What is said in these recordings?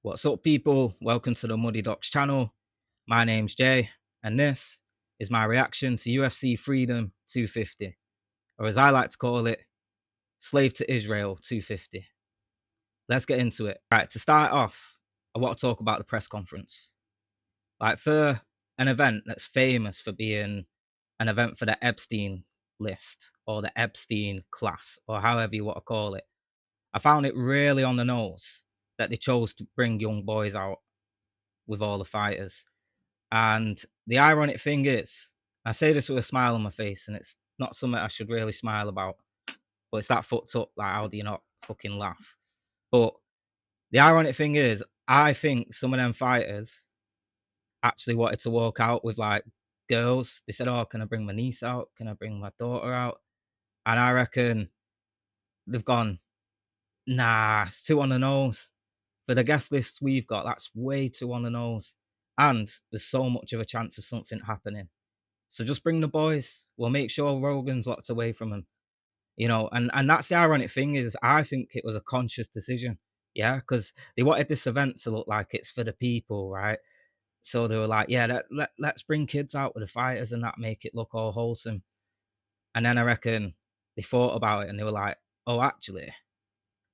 What's up, people? Welcome to the Muddy Docs channel. My name's Jay, and this is my reaction to UFC Freedom 250, or as I like to call it, Slave to Israel 250. Let's get into it. Right, to start off, I want to talk about the press conference. Like, for an event that's famous for being an event for the Epstein list, or the Epstein class, or however you want to call it, I found it really on the nose that they chose to bring young boys out with all the fighters. And the ironic thing is, I say this with a smile on my face, and it's not something I should really smile about, but it's that fucked up. Like, how do you not fucking laugh? But the ironic thing is, I think some of them fighters actually wanted to walk out with like girls. They said, "Oh, can I bring my niece out? Can I bring my daughter out?" And I reckon they've gone, "Nah, it's too on the nose." For the guest list we've got, that's way too on the nose. And there's so much of a chance of something happening. So just bring the boys. We'll make sure Rogan's locked away from him. And that's the ironic thing is I think it was a conscious decision. Yeah, because they wanted this event to look like it's for the people, right? So they were like, yeah, let's bring kids out with the fighters and that make it look all wholesome. And then I reckon they thought about it and they were like, oh, actually,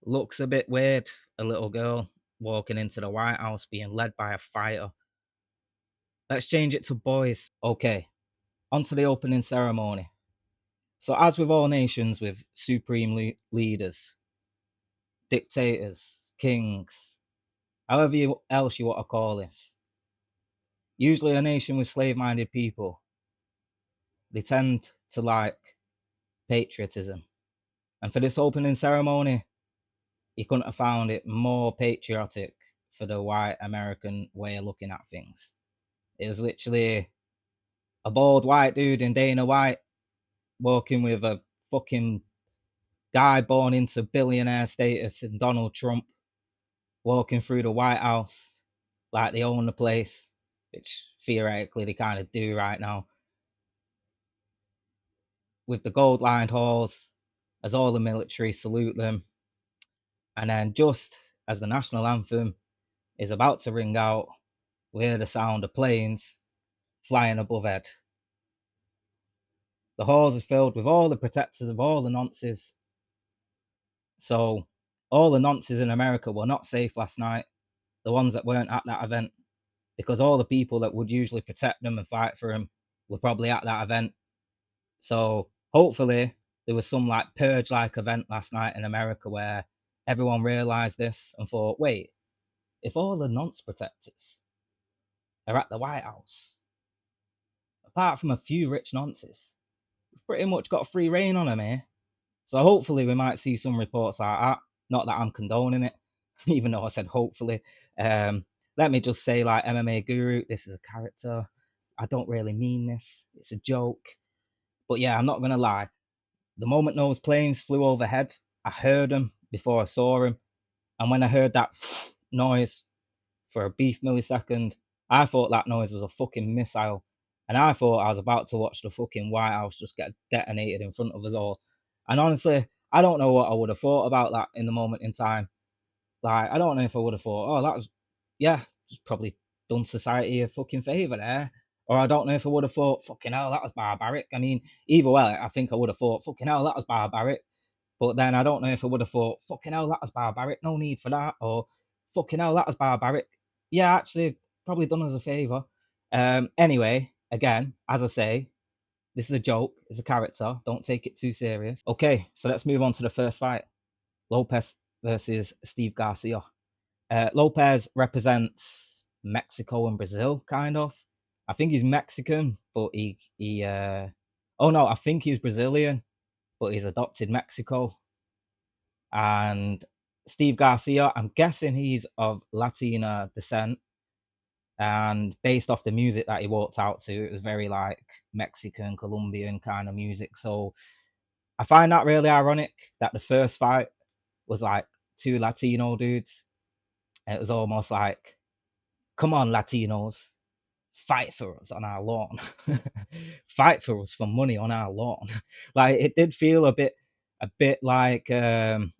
looks a bit weird. A little girl walking into the White House being led by a fighter. Let's change it to boys. Okay, on to the opening ceremony. So, as with all nations with supreme leaders, dictators, kings, however else you want to call this, usually a nation with slave minded people, they tend to like patriotism. And for this opening ceremony, you couldn't have found it more patriotic for the white American way of looking at things. It was literally a bald white dude in Dana White walking with a fucking guy born into billionaire status and Donald Trump walking through the White House like they own the place, which theoretically they kind of do right now, with the gold lined halls as all the military salute them. And then, just as the national anthem is about to ring out, we hear the sound of planes flying above head. The halls are filled with all the protectors of all the nonces. So, all the nonces in America were not safe last night, the ones that weren't at that event, because all the people that would usually protect them and fight for them were probably at that event. So hopefully there was some like purge like event last night in America where everyone realized this and thought, wait, if all the nonce protectors are at the White House, apart from a few rich nonces, we've pretty much got free reign on them here. So hopefully we might see some reports like that. Not that I'm condoning it, even though I said hopefully. Let me just say, like MMA Guru, this is a character. I don't really mean this. It's a joke. But yeah, I'm not gonna lie. The moment those planes flew overhead, I heard them before I saw them. And when I heard that noise for a brief millisecond, I thought that noise was a fucking missile. And I thought I was about to watch the fucking White House just get detonated in front of us all. And honestly, I don't know what I would have thought about that in the moment in time. Like, I don't know if I would have thought, oh, that was, yeah, just probably done society a fucking favour there. Or I don't know if I would have thought, fucking hell, that was barbaric. I mean, either way, I think I would have thought, fucking hell, that was barbaric. But then I don't know if I would have thought, fucking hell, that was barbaric. No need for that. Or fucking hell, that was barbaric. Yeah, actually, probably done us a favour. Anyway, again, as I say, this is a joke. It's a character. Don't take it too serious. Okay, so let's move on to the first fight. Lopez versus Steve Garcia. Lopez represents Mexico and Brazil, kind of. I think he's Mexican, but oh no, I think he's Brazilian, but he's adopted Mexico. And Steve Garcia, I'm guessing he's of Latina descent. And based off the music that he walked out to, it was very like Mexican, Colombian kind of music. So I find that really ironic that the first fight was like two Latino dudes. And it was almost like, come on, Latinos, fight for us on our lawn. Fight for us for money on our lawn. Like, it did feel a bit like that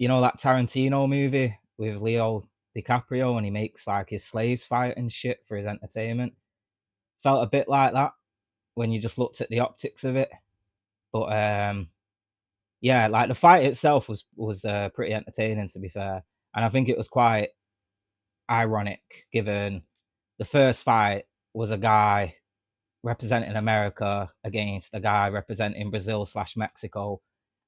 Tarantino movie with Leo DiCaprio and he makes like his slaves fight and shit for his entertainment. Felt a bit like that when you just looked at the optics of it. But yeah, like the fight itself was pretty entertaining, to be fair, and I think it was quite ironic given the first fight was a guy representing America against a guy representing Brazil slash Mexico,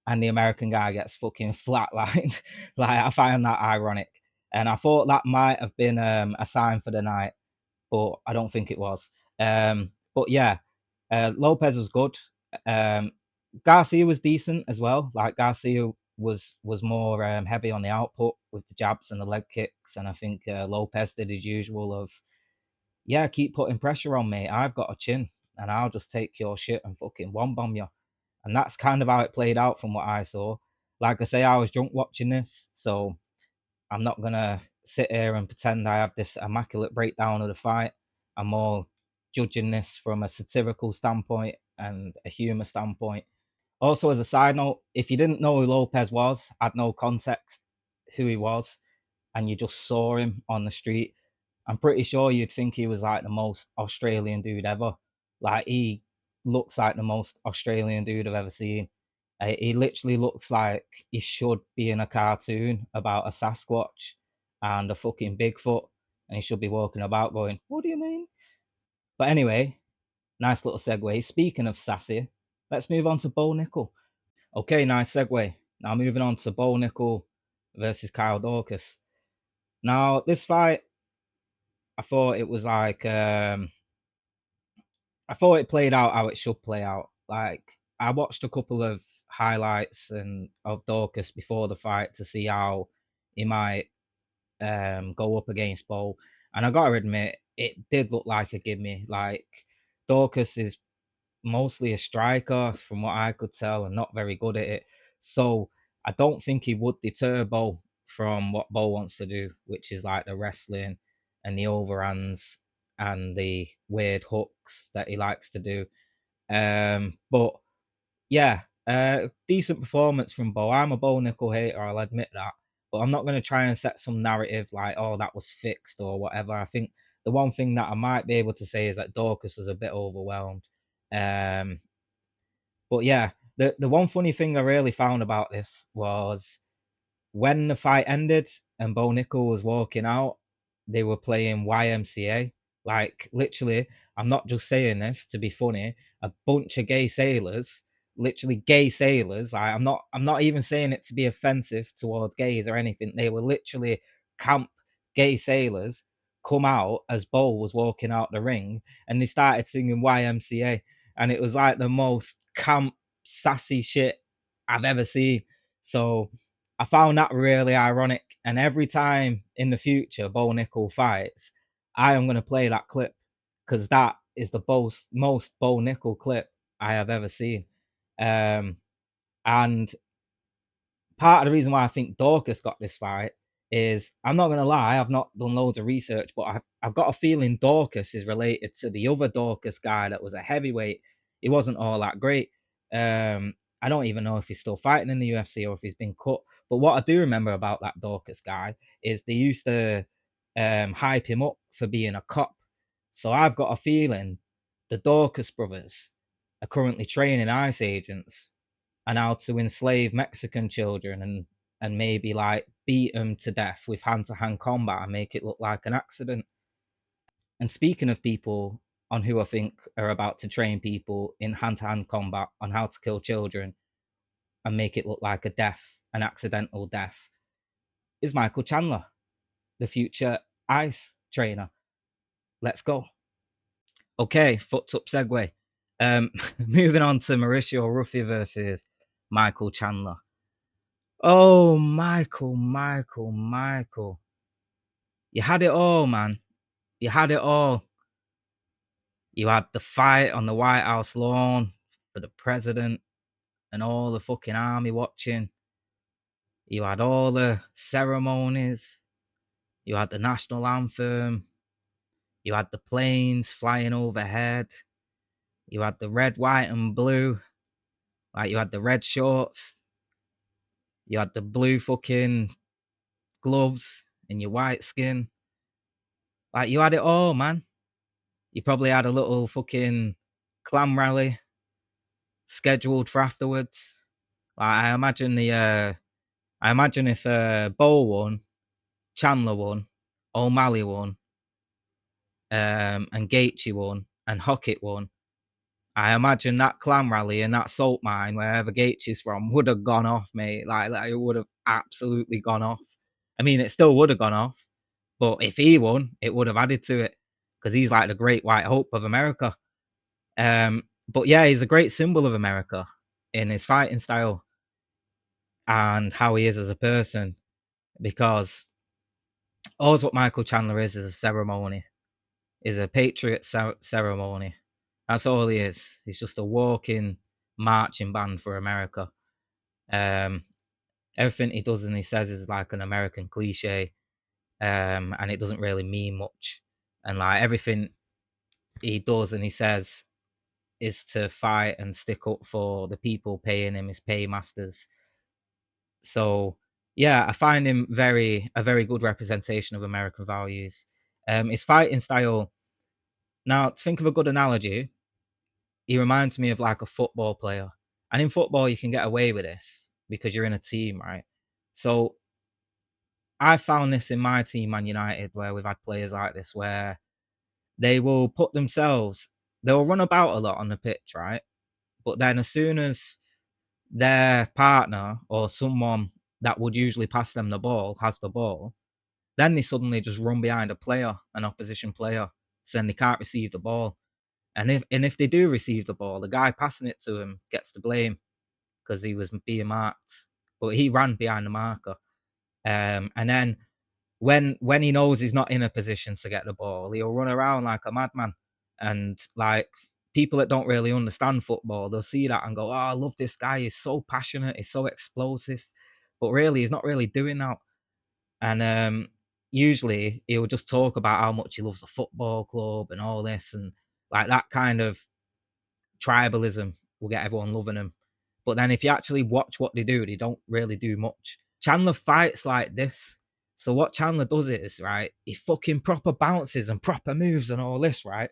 and the American guy gets fucking flatlined. Like, I find that ironic, and I thought that might have been a sign for the night, but I don't think it was. But yeah, Lopez was good. Um, Garcia was decent as well. Like, Garcia was more heavy on the output with the jabs and the leg kicks, and I think Lopez did his usual of, yeah, keep putting pressure on me. I've got a chin, and I'll just take your shit and fucking one bomb you. And that's kind of how it played out from what I saw. Like I say, I was drunk watching this, so I'm not gonna sit here and pretend I have this immaculate breakdown of the fight. I'm more judging this from a satirical standpoint and a humor standpoint. Also, as a side note, if you didn't know who Lopez was, had no context who he was, and you just saw him on the street, I'm pretty sure you'd think he was like the most Australian dude ever. Like, he looks like the most Australian dude I've ever seen. He literally looks like he should be in a cartoon about a Sasquatch and a fucking Bigfoot, and he should be walking about going, "What do you mean?" But anyway, nice little segue. Speaking of sassy, let's move on to Bo Nickel. Okay, nice segue. Now moving on to Bo Nickel versus Kyle Dorcas. Now, this fight, I thought it was like I thought it played out how it should play out. Like, I watched a couple of highlights and of Dorcas before the fight to see how he might go up against Bo, and I gotta admit, it did look like a gimme. Like, Dorcas is mostly a striker, from what I could tell, and not very good at it. So I don't think he would deter Bo from what Bo wants to do, which is like the wrestling and the overhands and the weird hooks that he likes to do. But yeah, decent performance from Bo. I'm a Bo Nickel hater, I'll admit that. But I'm not going to try and set some narrative like, oh, that was fixed or whatever. I think the one thing that I might be able to say is that Dorcas was a bit overwhelmed. Um, but yeah, the one funny thing I really found about this was when the fight ended and Bo Nickel was walking out, they were playing YMCA. Like, literally, I'm not just saying this to be funny. A bunch of gay sailors, literally gay sailors. Like, I'm not even saying it to be offensive towards gays or anything. They were literally camp gay sailors come out as Bo was walking out the ring, and they started singing YMCA, and it was like the most camp sassy shit I've ever seen. So I found that really ironic. And every time in the future Bo Nickel fights, I am going to play that clip because that is the most Bo Nickel clip I have ever seen. And part of the reason why I think Dorcas got this fight is, I'm not gonna lie, I've not done loads of research, but I've got a feeling Dorcas is related to the other Dorcas guy that was a heavyweight. He wasn't all that great. I don't even know if he's still fighting in the UFC or if he's been cut. But what I do remember about that Dorcas guy is they used to hype him up for being a cop. So I've got a feeling the Dorcas brothers are currently training ICE agents and how to enslave Mexican children and maybe like beat them to death with hand-to-hand combat and make it look like an accident. And speaking of people on who I think are about to train people in hand-to-hand combat on how to kill children and make it look like a death, an accidental death, is Michael Chandler, the future ICE trainer. Let's go. Okay, fucked up segue. Moving on to Mauricio Ruffi versus Michael Chandler. Oh, Michael. You had it all, man. You had it all. You had the fight on the White House lawn for the president and all the fucking army watching. You had all the ceremonies. You had the national anthem. You had the planes flying overhead. You had the red, white, and blue. Like, you had the red shorts. You had the blue fucking gloves and your white skin. Like, you had it all, man. You probably had a little fucking clam rally scheduled for afterwards. Like, I imagine if Bo won, Chandler won, O'Malley won, and Gaethje won, and Hockett won. I imagine that clam rally and that salt mine, wherever Gaethje's from, would have gone off, mate. Like, it would have absolutely gone off. I mean, it still would have gone off, but if he won, it would have added to it because he's like the great white hope of America. But yeah, he's a great symbol of America in his fighting style and how he is as a person. Because all what Michael Chandler is a ceremony, is a patriot ceremony. That's all he is. He's just a walking marching band for America. Everything he does and he says is like an American cliche, and it doesn't really mean much. And like everything he does and he says is to fight and stick up for the people paying him, his paymasters. So yeah, I find him a very good representation of American values. His fighting style. Now, to think of a good analogy, he reminds me of like a football player. And in football, you can get away with this because you're in a team, right? So I found this in my team, Man United, where we've had players like this, where they will put themselves, they'll run about a lot on the pitch, right? But then as soon as their partner or someone that would usually pass them the ball has the ball, then they suddenly just run behind a player, an opposition player, saying they can't receive the ball. And if they do receive the ball, the guy passing it to him gets the blame because he was being marked, but he ran behind the marker. And then when he knows he's not in a position to get the ball, he'll run around like a madman. And like people that don't really understand football, they'll see that and go, "Oh, I love this guy. He's so passionate. He's so explosive." But really, he's not really doing that. And usually he'll just talk about how much he loves the football club and all this, and like that kind of tribalism will get everyone loving him. But then if you actually watch what they do, they don't really do much. Chandler fights like this. So what Chandler does is, right, he fucking proper bounces and proper moves and all this, right?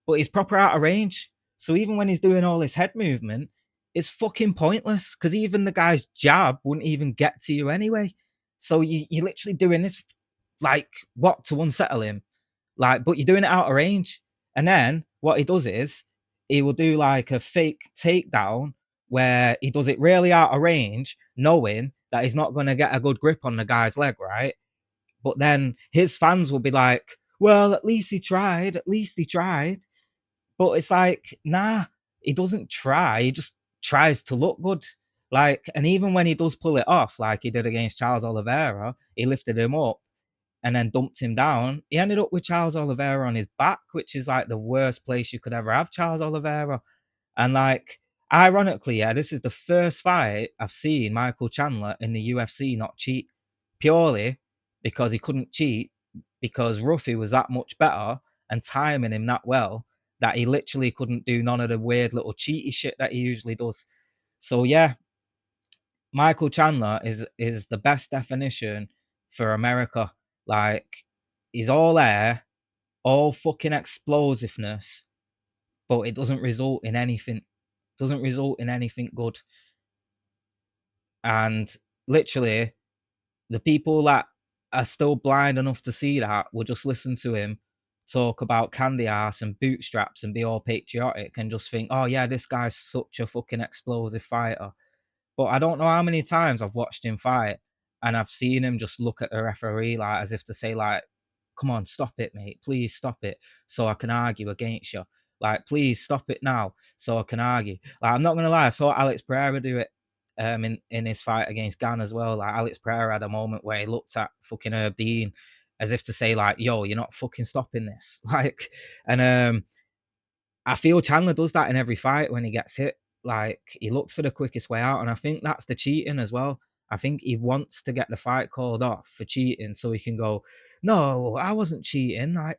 But he's proper out of range. So even when he's doing all this head movement, it's fucking pointless because even the guy's jab wouldn't even get to you anyway. So you're literally doing this like what to unsettle him, like, but you're doing it out of range. And then what he does is he will do like a fake takedown where he does it really out of range, knowing that he's not going to get a good grip on the guy's leg, right? But then his fans will be like, well, at least he tried. At least he tried. But it's like, nah, he doesn't try. He just tries to look good. Like, and even when he does pull it off, like he did against Charles Oliveira, he lifted him up and then dumped him down. He ended up with Charles Oliveira on his back, which is like the worst place you could ever have Charles Oliveira. And like, ironically, yeah, this is the first fight I've seen Michael Chandler in the UFC not cheat, purely because he couldn't cheat because Ruffy was that much better and timing him that well that he literally couldn't do none of the weird little cheaty shit that he usually does. So yeah, Michael Chandler is the best definition for America. Like, he's all air, all fucking explosiveness, but it doesn't result in anything. Doesn't result in anything good. And literally, the people that are still blind enough to see that will just listen to him talk about candy ass and bootstraps and be all patriotic and just think, oh yeah, this guy's such a fucking explosive fighter. But I don't know how many times I've watched him fight and I've seen him just look at the referee like as if to say, like, come on, stop it, mate. Please stop it so I can argue against you. Like, please stop it now so I can argue. Like, I'm not gonna lie, I saw Alex Pereira do it in his fight against Gan as well. Like, Alex Pereira had a moment where he looked at fucking Herb Dean as if to say, like, yo, you're not fucking stopping this. Like, and I feel Chandler does that in every fight when he gets hit. Like, he looks for the quickest way out, and I think that's the cheating as well. I think he wants to get the fight called off for cheating so he can go, no, I wasn't cheating. Like,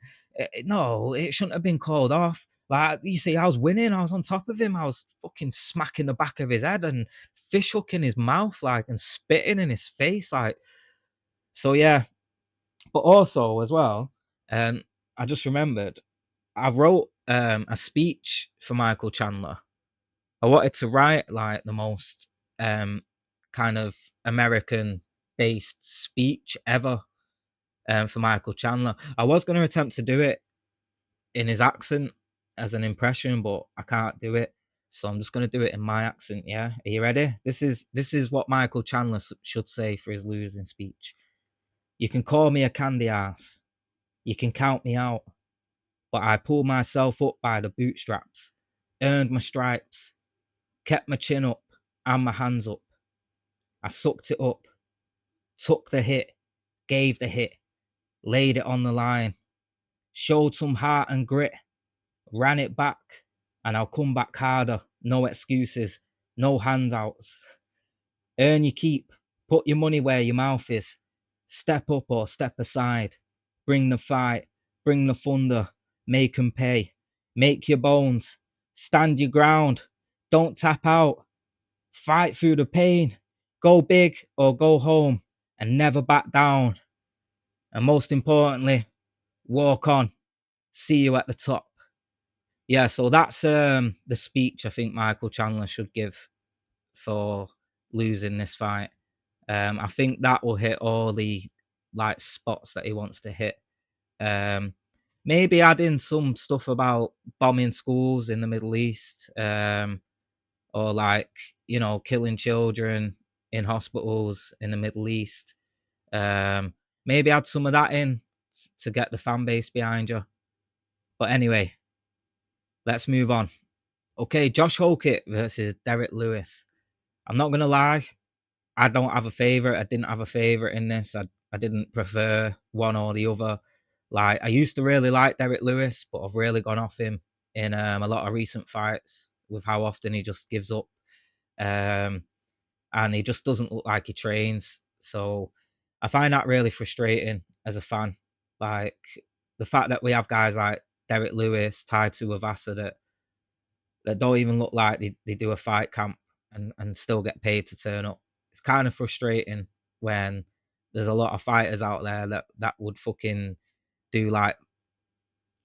no, it shouldn't have been called off. Like, you see, I was winning. I was on top of him. I was fucking smacking the back of his head and fish hooking his mouth, like, and spitting in his face. Like, so yeah, But also as well, I just remembered I wrote a speech for Michael Chandler. I wanted to write like the most um kind of American based speech ever for Michael Chandler. I was going to attempt to do it in his accent as an impression, but I can't do it. So I'm just going to do it in my accent. Yeah, are you ready? This is what Michael Chandler should say for his losing speech. You can call me a candy ass. You can count me out. But I pulled myself up by the bootstraps, earned my stripes, kept my chin up and my hands up. I sucked it up, took the hit, gave the hit, laid it on the line, showed some heart and grit, ran it back, and I'll come back harder. No excuses, no handouts. Earn your keep, put your money where your mouth is. Step up or step aside. Bring the fight, bring the thunder, make 'em pay. Make your bones, stand your ground, don't tap out. Fight through the pain, go big or go home, and never back down. And most importantly, walk on. See you at the top. Yeah, so that's the speech I think Michael Chandler should give for losing this fight. I think that will hit all the like spots that he wants to hit. Um, Maybe add in some stuff about bombing schools in the Middle East, or like killing children in hospitals in the Middle East. Maybe add some of that in to get the fan base behind you. But anyway, let's move on. Okay, Josh Hokett versus Derek Lewis. I'm not gonna lie, I don't have a favorite. I didn't have a favorite in this. I didn't prefer one or the other. Like I used to really like Derek Lewis, but I've really gone off him in a lot of recent fights with how often he just gives up, um, and he just doesn't look like he trains. So I find that really frustrating as a fan. Like the fact that we have guys like Derek Lewis tied to Avasa that don't even look like they do a fight camp and still get paid to turn up. It's kind of frustrating when there's a lot of fighters out there that would fucking do like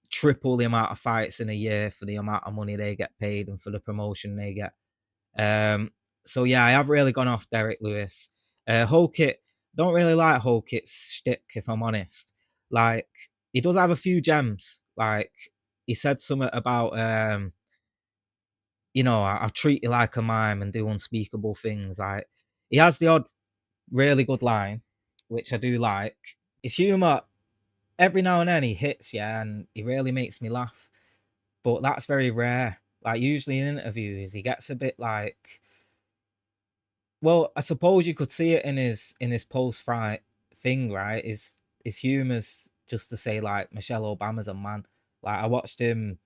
triple the amount of fights in a year for the amount of money they get paid and for the promotion they get. Um, so yeah, I have really gone off Derek Lewis. Hokit, don't really like Hokit's shtick, if I'm honest. Like he does have a few gems. Like he said something about I'll treat you like a mime and do unspeakable things. Like he has the odd really good line, which I do like. His humor every now and then he hits, yeah, and he really makes me laugh. But that's very rare. Like usually in interviews, he gets a bit like, well, I suppose you could see it in his post fight thing, right? His humor's just to say like Michelle Obama's a man. Like I watched him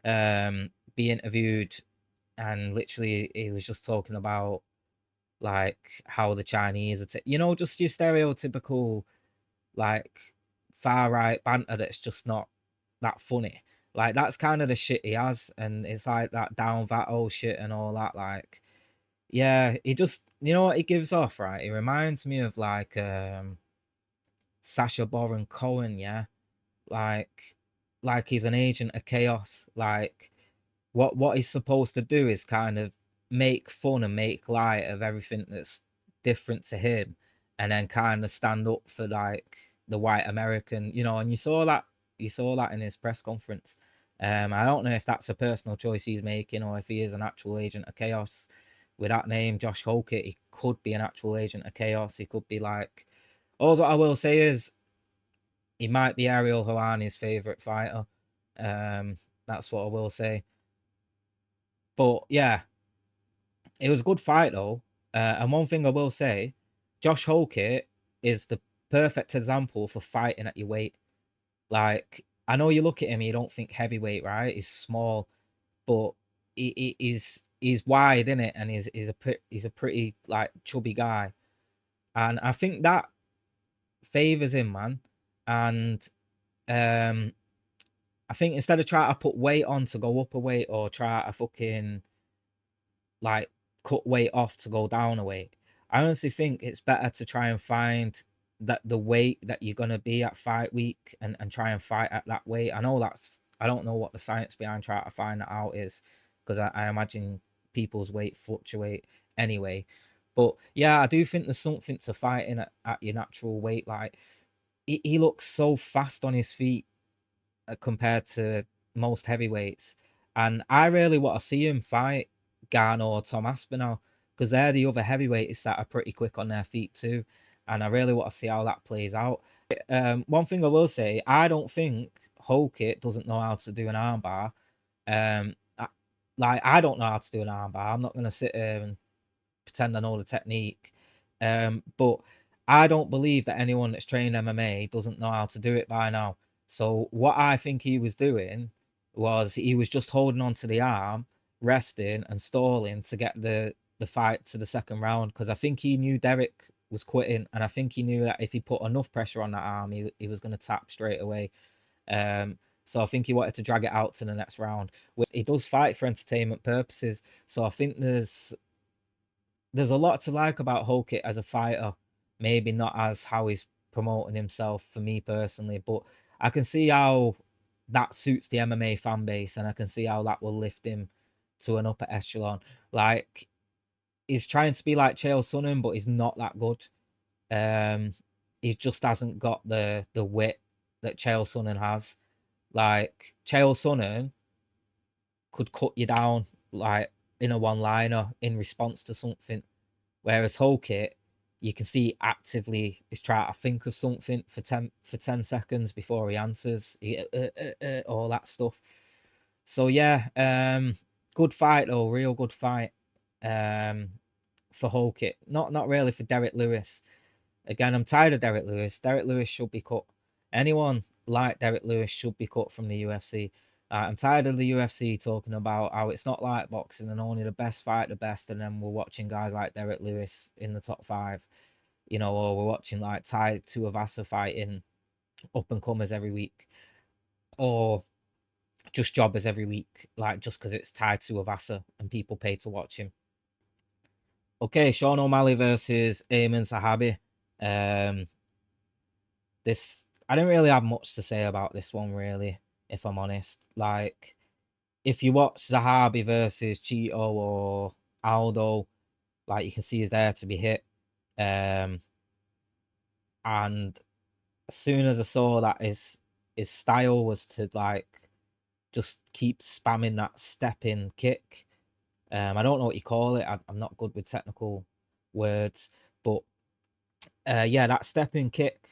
be interviewed and literally he was just talking about like how the Chinese are just your stereotypical like far right banter that's just not that funny. Like that's kind of the shit he has, and it's like that down that old shit and all that. Like, yeah, he just what he gives off, right? He reminds me of like Sasha Baron Cohen, yeah, like he's an agent of chaos, like what he's supposed to do is kind of make fun and make light of everything that's different to him, and then kind of stand up for like the white American, and you saw that in his press conference. I don't know if that's a personal choice he's making or if he is an actual agent of chaos. With that name, Josh Hokett, he could be an actual agent of chaos. He could be like. All what I will say is he might be Ariel Helwani's favorite fighter. That's what I will say. But yeah, it was a good fight though. And one thing I will say, Josh Hokett is the perfect example for fighting at your weight. Like, I know you look at him, you don't think heavyweight, right? He's small, but he's wide in it, and he's a pretty like chubby guy, and I think that favors him, man. And um, I think instead of trying to put weight on to go up a weight or try to fucking like cut weight off to go down a weight. I honestly think it's better to try and find that the weight that you're gonna be at fight week and try and fight at that weight. I know that's I don't know what the science behind trying to find that out is because I imagine people's weight fluctuate anyway. But yeah, I do think there's something to fighting at your natural weight. Like he looks so fast on his feet compared to most heavyweights. And I really want to see him fight Garner or Tom Aspinall because they're the other heavyweights that are pretty quick on their feet too. And I really want to see how that plays out. One thing I will say, I don't think Holkit doesn't know how to do an armbar. Like I don't know how to do an armbar. I'm not going to sit here and pretend I know the technique. But I don't believe that anyone that's trained MMA doesn't know how to do it by now. So what I think he was doing was he was just holding on to the arm, resting and stalling to get the fight to the second round because I think he knew Derek was quitting, and I think he knew that if he put enough pressure on that arm, he was going to tap straight away. So I think he wanted to drag it out to the next round. He does fight for entertainment purposes, so I think there's a lot to like about Hulk as a fighter. Maybe not as how he's promoting himself for me personally, but I can see how that suits the MMA fan base, and I can see how that will lift him to an upper echelon. Like he's trying to be like Chael Sonnen, but he's not that good. Um, he just hasn't got the wit that Chael Sonnen has. Like Chael Sonnen could cut you down like in a one liner in response to something. Whereas Holkit, you can see actively is trying to think of something for 10 seconds before he answers, all that stuff. So yeah, good fight though, real good fight. Um, for Holkit, not really for Derek Lewis. Again, I'm tired of Derek Lewis. Derek Lewis should be cut. Anyone like Derek Lewis should be cut from the UFC. I'm tired of the UFC talking about how it's not like boxing and only the best fight the best, and then we're watching guys like Derek Lewis in the top five, or we're watching like Tai Tuivasa fighting up and comers every week, or just jobbers every week, like just because it's Tai Tuivasa and people pay to watch him. Okay, Sean O'Malley versus Ayman Sahabi. Um, this I didn't really have much to say about this one, really, if I'm honest. Like, if you watch Zahabi versus Cheeto or Aldo, like you can see he's there to be hit. And as soon as I saw that his style was to like just keep spamming that stepping kick. I don't know what you call it. I'm not good with technical words, but yeah, that stepping kick.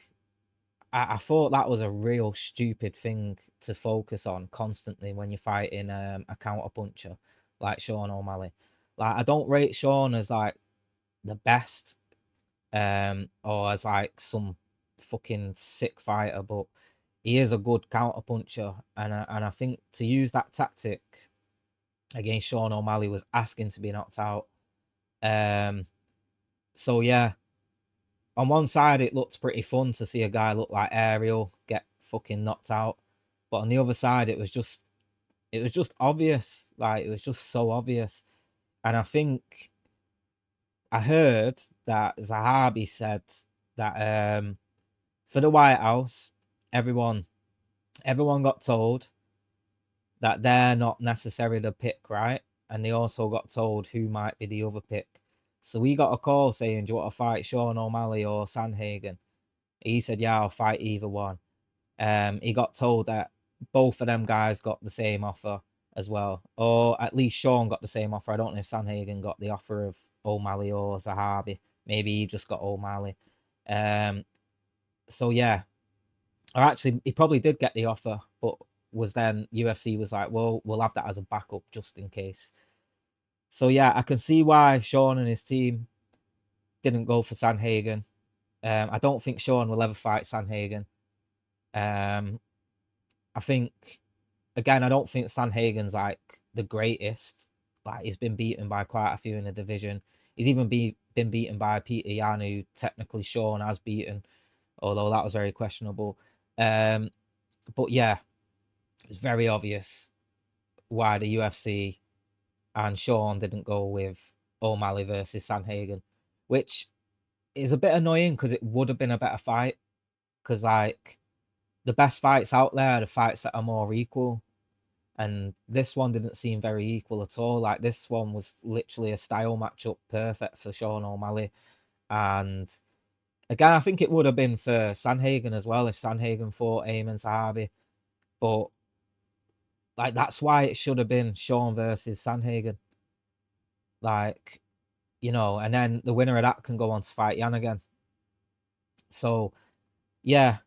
I thought that was a real stupid thing to focus on constantly when you're fighting a counter puncher like Sean O'Malley. Like I don't rate Sean as like the best or as like some fucking sick fighter, but he is a good counter puncher, and I think to use that tactic against Sean O'Malley was asking to be knocked out. Um, so yeah, on one side it looked pretty fun to see a guy look like Ariel get fucking knocked out, but on the other side it was just obvious. Like it was just so obvious. And I think I heard that Zahabi said that for the White House, everyone got told that they're not necessarily the pick, right? And they also got told who might be the other pick. So we got a call saying, "Do you want to fight Sean O'Malley or Sanhagen?" He said, "Yeah, I'll fight either one." He got told that both of them guys got the same offer as well, or at least Sean got the same offer. I don't know if Sanhagen got the offer of O'Malley or Zahabi. Maybe he just got O'Malley. Um, so yeah, or actually, he probably did get the offer, but was then UFC was like, well, we'll have that as a backup just in case. So yeah, I can see why Sean and his team didn't go for Sanhagen. I don't think Sean will ever fight Sanhagen. Um, I think again, I don't think Sanhagen's like the greatest. Like he's been beaten by quite a few in the division. He's even been beaten by Peter Yan, who technically Sean has beaten, although that was very questionable. Um, but yeah, it's very obvious why the UFC and Sean didn't go with O'Malley versus Sanhagen, which it's a bit annoying because it would have been a better fight. Because like the best fights out there are the fights that are more equal, and this one didn't seem very equal at all. Like this one was literally a style matchup, perfect for Sean O'Malley. And again, I think it would have been for Sanhagen as well if Sanhagen fought Ayman Sahabi. But like that's why it should have been Sean versus Sanhagen. Like, and then the winner of that can go on to fight Yan again. So yeah,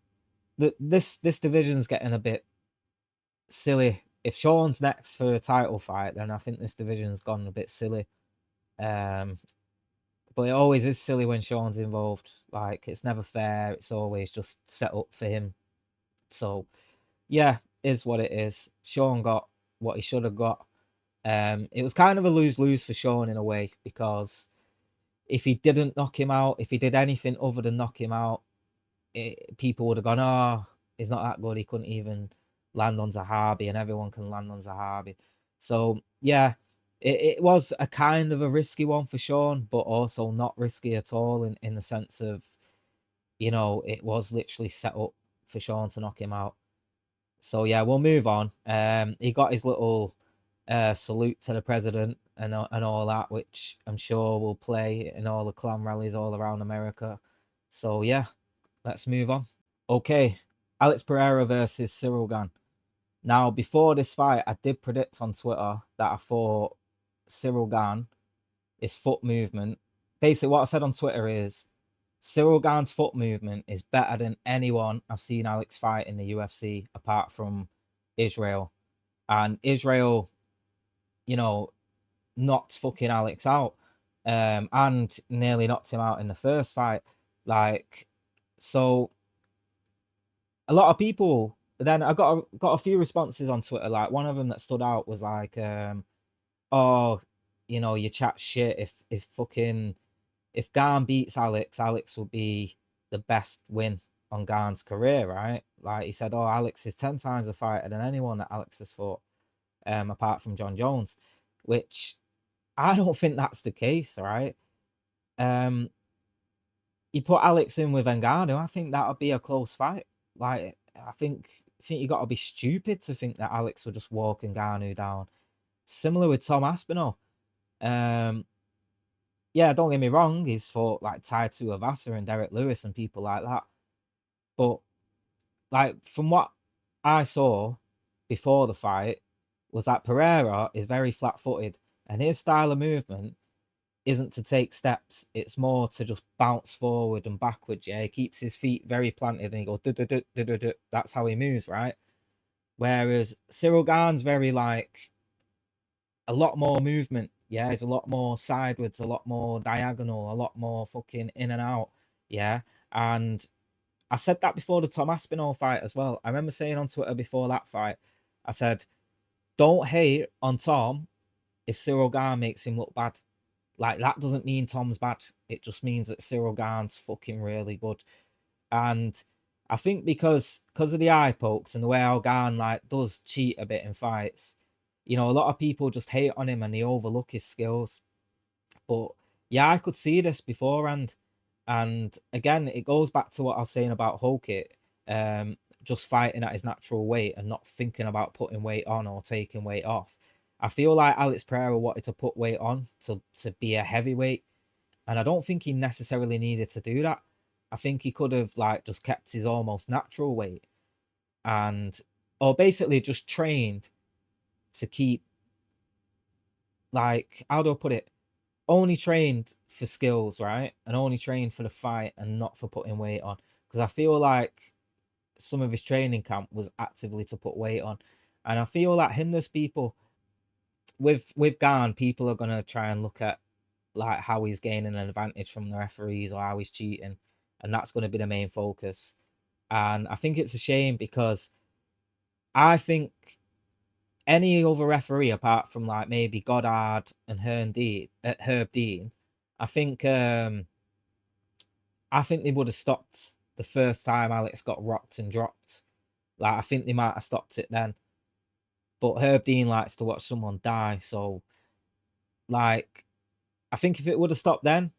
this division's getting a bit silly. If Sean's next for a title fight, then I think this division's gone a bit silly. Um, but it always is silly when Sean's involved. Like it's never fair. It's always just set up for him. So yeah, is what it is. Sean got what he should have got. It was kind of a lose-lose for Sean in a way, because if he didn't knock him out, if he did anything other than knock him out, people would have gone, "Oh, he's not that good. He couldn't even land on Zahabi, and everyone can land on Zahabi." So yeah, it was a kind of a risky one for Sean, but also not risky at all in the sense of, it was literally set up for Sean to knock him out. So yeah, we'll move on. He got his little salute to the president and all that, which I'm sure will play in all the clan rallies all around America. So yeah, let's move on. Okay, Alex Pereira versus Cyril Gane. Now, before this fight, I did predict on Twitter that I thought Cyril Gane, his foot movement. Basically, what I said on Twitter is Cyril Gane's foot movement is better than anyone I've seen Alex fight in the UFC apart from Israel. And Israel, you know, knocked fucking Alex out, and nearly knocked him out in the first fight. Like, so a lot of people. Then I got a few responses on Twitter. Like one of them that stood out was like, "Oh, you chat shit. If Gane beats Alex, Alex will be the best win on Gane's career, right?" Like he said, "Oh, Alex is 10 times a fighter than anyone that Alex has fought, apart from John Jones," which I don't think that's the case, right? Um, you put Alex in with Ngannou, I think that would be a close fight. Like, I think you got to be stupid to think that Alex will just walk Ngannou down. Similar with Tom Aspinall. Um, yeah, don't get me wrong, he's fought like Tai Tuivasa and Derek Lewis and people like that. But like from what I saw before the fight, was that Pereira is very flat-footed, and his style of movement isn't to take steps. It's more to just bounce forward and backwards. Yeah, he keeps his feet very planted and he goes, duh, duh, duh, duh, duh, duh. That's how he moves, right? Whereas Cyril Gane's very like a lot more movement. Yeah, he's a lot more sideways, a lot more diagonal, a lot more fucking in and out. Yeah, and I said that before the Tom Aspinall fight as well. I remember saying on Twitter before that fight, I said, don't hate on Tom if Cyril Gane makes him look bad. Like that doesn't mean Tom's bad. It just means that Cyril Gane's fucking really good. And I think because of the eye pokes and the way how Gane like does cheat a bit in fights, a lot of people just hate on him and they overlook his skills. But yeah, I could see this beforehand. And again, it goes back to what I was saying about Hokit, just fighting at his natural weight and not thinking about putting weight on or taking weight off. I feel like Alex Pereira wanted to put weight on to be a heavyweight, and I don't think he necessarily needed to do that. I think he could have like just kept his almost natural weight and or basically just trained to keep, like, how do I put it? Only trained for skills, right? And only trained for the fight and not for putting weight on. Because I feel like some of his training camp was actively to put weight on. And I feel that hinders people. With Gane, people are gonna try and look at like how he's gaining an advantage from the referees or how he's cheating, and that's going to be the main focus. And I think it's a shame because I think any other referee apart from like maybe Goddard and Herb Dean, I think they would have stopped the first time Alex got rocked and dropped. Like I think they might have stopped it then. But Herb Dean likes to watch someone die, so like I think if it would have stopped then,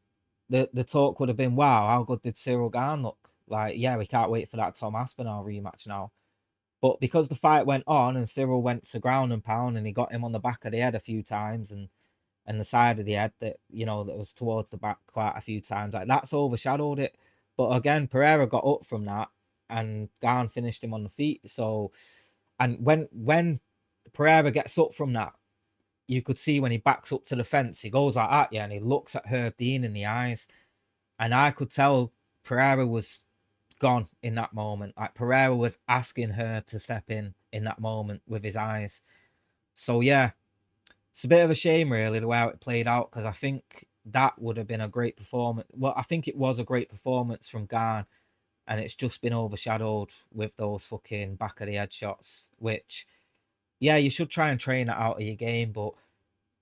the talk would have been, wow, how good did Cyril Gane look? Like, yeah, we can't wait for that Tom Aspinall rematch now. But because the fight went on and Cyril went to ground and pound and he got him on the back of the head a few times and the side of the head that, you know, that was towards the back quite a few times, like that's overshadowed it. But again, Pereira got up from that and Gane finished him on the feet. So, and when Pereira gets up from that, you could see when he backs up to the fence, he goes like that, yeah, and he looks at Herb Dean in the eyes. And I could tell Pereira was gone in that moment. Like Pereira was asking her to step in that moment with his eyes. So yeah, it's a bit of a shame really the way how it played out, because I think that would have been a great performance. Well, I think it was a great performance from Gane, and it's just been overshadowed with those fucking back of the head shots, which yeah, you should try and train it out of your game, but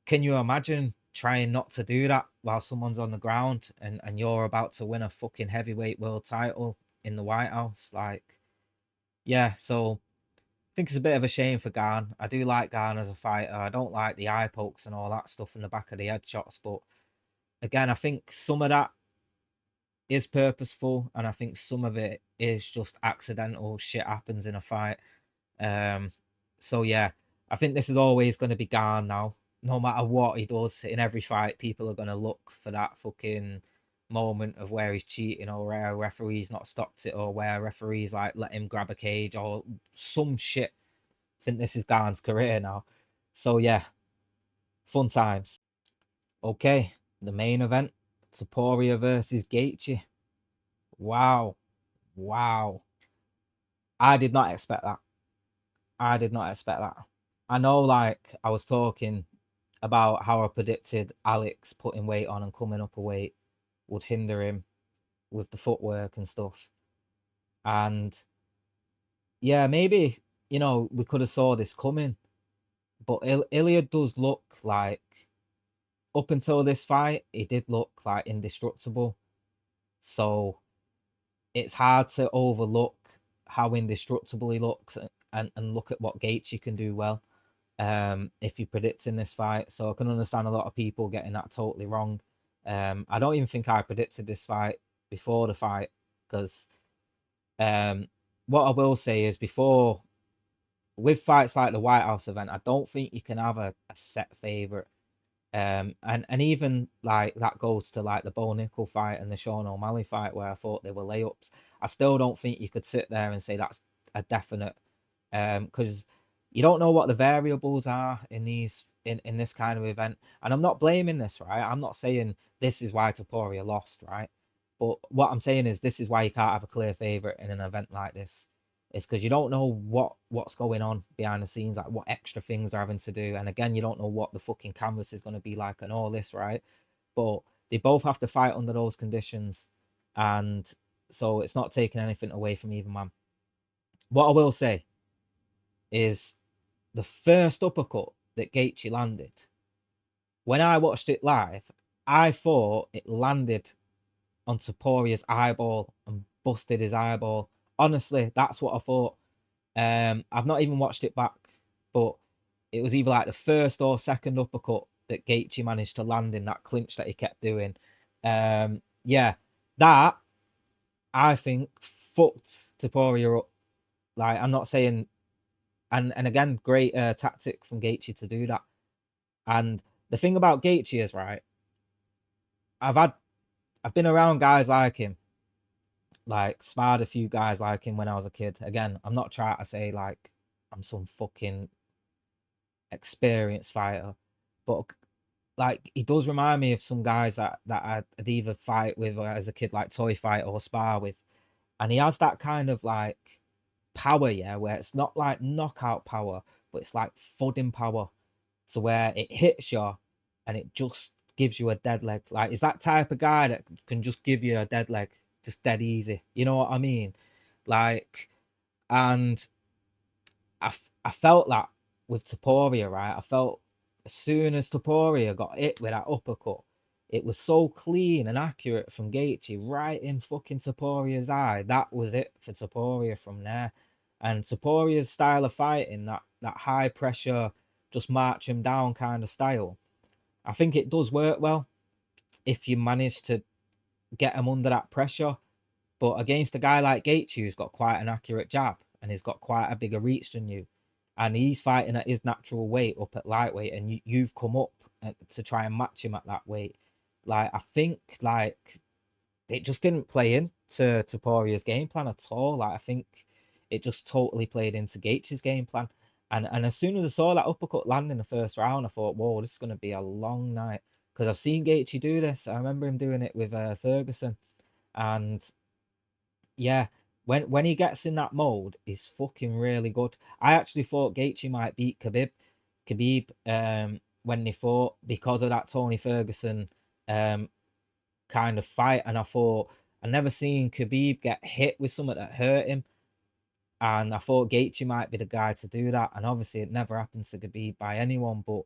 can you imagine trying not to do that while someone's on the ground and you're about to win a fucking heavyweight world title in the White House? Like, yeah, so I think it's a bit of a shame for Gane. I do like Gane as a fighter. I don't like the eye pokes and all that stuff in the back of the head shots, but again, I think some of that is purposeful, and I think some of it is just accidental. Shit happens in a fight. Um, so yeah, I think this is always going to be Gane now. No matter what he does in every fight, people are going to look for that fucking moment of where he's cheating or where a referee's not stopped it or where a referee's like let him grab a cage or some shit. I think this is Gane's career now. So yeah, fun times. Okay, the main event, Topuria versus Gaethje. Wow, wow. I did not expect that. I did not expect that. I know, like, I was talking about how I predicted Alex putting weight on and coming up a weight would hinder him with the footwork and stuff. And yeah, maybe, you know, we could have saw this coming. But Ilya does look like, up until this fight, he did look like indestructible. So it's hard to overlook how indestructible he looks and look at what Gaethje can do well. If you predict in this fight. So I can understand a lot of people getting that totally wrong. I don't even think I predicted this fight before the fight, because what I will say is, before, with fights like the White House event, I don't think you can have a set favorite. And even like that goes to like the Bo Nickel fight and the Sean O'Malley fight where I thought they were layups. I still don't think you could sit there and say that's a definite, because you don't know what the variables are in these in this kind of event. And I'm not blaming this, right? I'm not saying this is why Topuria lost, right? But what I'm saying is this is why you can't have a clear favorite in an event like this. It's because you don't know what's going on behind the scenes, like what extra things they're having to do. And again, you don't know what the fucking canvas is going to be like and all this, right? But they both have to fight under those conditions. And so it's not taking anything away from either man. What I will say is the first uppercut that Gaethje landed, when I watched it live, I thought it landed on Toporia's eyeball and busted his eyeball. Honestly, that's what I thought. I've not even watched it back, but it was either like the first or second uppercut that Gaethje managed to land in that clinch that he kept doing. Yeah, that I think fucked Topuria up. Like, I'm not saying, and again, great tactic from Gaethje to do that. And the thing about Gaethje is, right, I've had I've been around guys like him, like sparred a few guys like him when I was a kid. Again, I'm not trying to say like I'm some fucking experienced fighter, but like he does remind me of some guys that I'd either fight with as a kid, like toy fight or spar with, and he has that kind of like power, yeah, where it's not like knockout power, but it's like thudding power, to where it hits you and it just gives you a dead leg. Like, is that type of guy that can just give you a dead leg, just dead easy. You know what I mean? Like, and I felt that with Topuria, right? I felt as soon as Topuria got hit with that uppercut, it was so clean and accurate from Gaethje right in fucking Toporia's eye. That was it for Topuria from there. And Toporia's style of fighting, that high pressure, just march him down kind of style, I think it does work well if you manage to get him under that pressure. But against a guy like Gaethje, who's got quite an accurate jab and he's got quite a bigger reach than you, and he's fighting at his natural weight up at lightweight, and you've come up to try and match him at that weight. Like, I think like it just didn't play in to Poirier's game plan at all. Like, I think it just totally played into Gaethje's game plan. And as soon as I saw that uppercut land in the first round, I thought, whoa, this is going to be a long night. Because I've seen Gaethje do this. I remember him doing it with Ferguson. And yeah, when he gets in that mode, he's fucking really good. I actually thought Gaethje might beat Khabib, when they fought, because of that Tony Ferguson um kind of fight. And I thought, I never seen Khabib get hit with something that hurt him, and I thought Gaethje might be the guy to do that. And obviously, it never happens to Khabib by anyone. But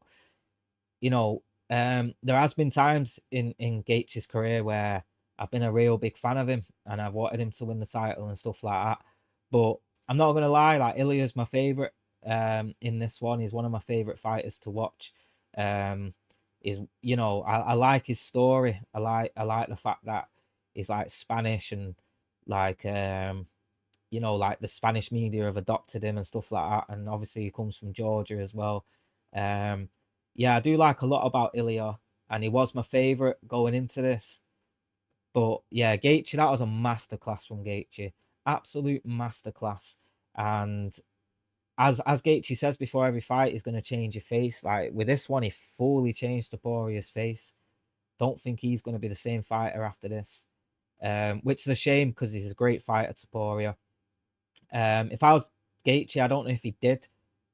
you know, there has been times in Gaethje's career where I've been a real big fan of him and I've wanted him to win the title and stuff like that. But I'm not gonna lie, like, Ilya's my favorite in this one. He's one of my favorite fighters to watch. Is I like his story. I like the fact that he's like Spanish, and like like the Spanish media have adopted him and stuff like that. And obviously he comes from Georgia as well. Um, yeah, I do like a lot about Ilya, and he was my favorite going into this. But yeah, Gaethje, that was a masterclass from Gaethje, absolute masterclass. And as Gaethje says before every fight, he's going to change your face. Like with this one, he fully changed Poirier's face. Don't think he's going to be the same fighter after this, which is a shame because he's a great fighter, Poirier. If I was Gaethje, I don't know if he did,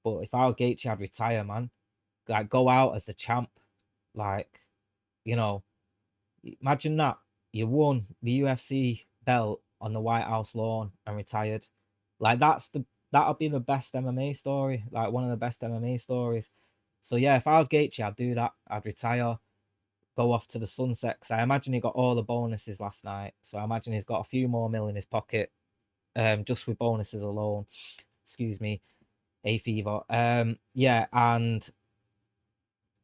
but if I was Gaethje, I'd retire, man. Like, go out as the champ. Like, you know, imagine that you won the UFC belt on the White House lawn and retired. Like, that'll be the best MMA story. Like, one of the best MMA stories. So yeah, if I was Gaethje, I'd do that. I'd retire, go off to the sunset. Because I imagine he got all the bonuses last night. So I imagine he's got a few more mil in his pocket, just with bonuses alone. Excuse me, a fever. Yeah, and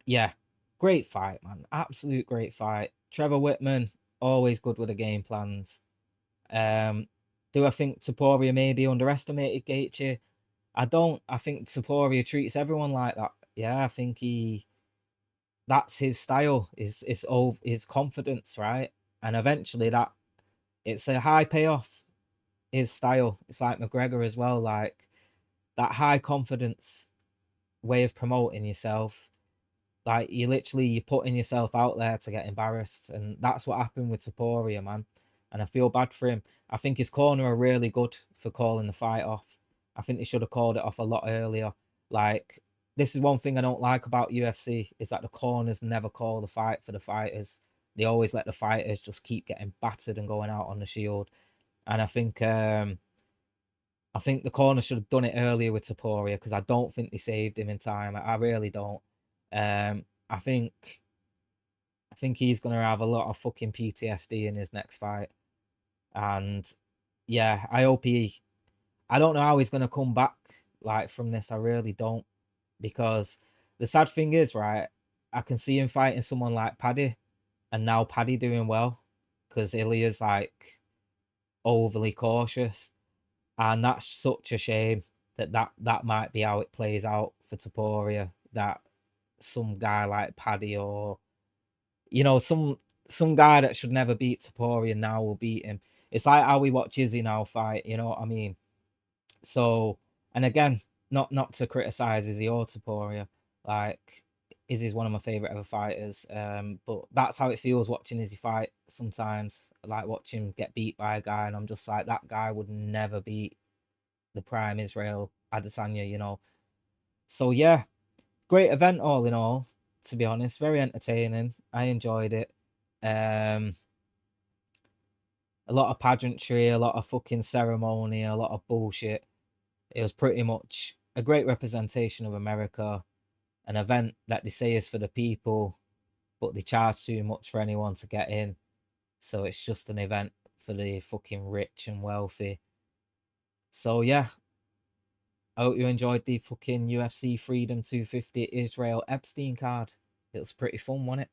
yeah, great fight, man. Absolute great fight. Trevor Whitman, always good with the game plans. Um, do I think Topuria maybe underestimated Gaethje? I don't. I think Topuria treats everyone like that. Yeah, I think that's his style. His confidence, right? And eventually that it's a high payoff. His style. It's like McGregor as well. Like that high confidence way of promoting yourself. Like you're putting yourself out there to get embarrassed, and that's what happened with Topuria, man. And I feel bad for him. I think his corner are really good for calling the fight off. I think they should have called it off a lot earlier. Like, this is one thing I don't like about UFC, is that the corners never call the fight for the fighters. They always let the fighters just keep getting battered and going out on the shield. And I think the corner should have done it earlier with Topuria, because I don't think they saved him in time. I really don't. I think he's gonna have a lot of fucking PTSD in his next fight. And yeah, I hope he. I don't know how he's gonna come back like from this. I really don't, because the sad thing is, right, I can see him fighting someone like Paddy, and now Paddy doing well, because Ilya's like overly cautious, and that's such a shame that might be how it plays out for Topuria. That some guy like Paddy, or some guy that should never beat Topuria now will beat him. It's like how we watch Izzy now fight. You know what I mean? So, and again, not to criticize Izzy or Topuria, like Izzy's one of my favorite ever fighters. But that's how it feels watching Izzy fight sometimes. Like watching him get beat by a guy, and I'm just like, that guy would never beat the prime Israel Adesanya. So yeah, great event all in all. To be honest, very entertaining. I enjoyed it. Um, a lot of pageantry, a lot of fucking ceremony, a lot of bullshit. It was pretty much a great representation of America, an event that they say is for the people, but they charge too much for anyone to get in. So it's just an event for the fucking rich and wealthy. So yeah, I hope you enjoyed the fucking UFC Freedom 250 Israel Epstein card. It was pretty fun, wasn't it?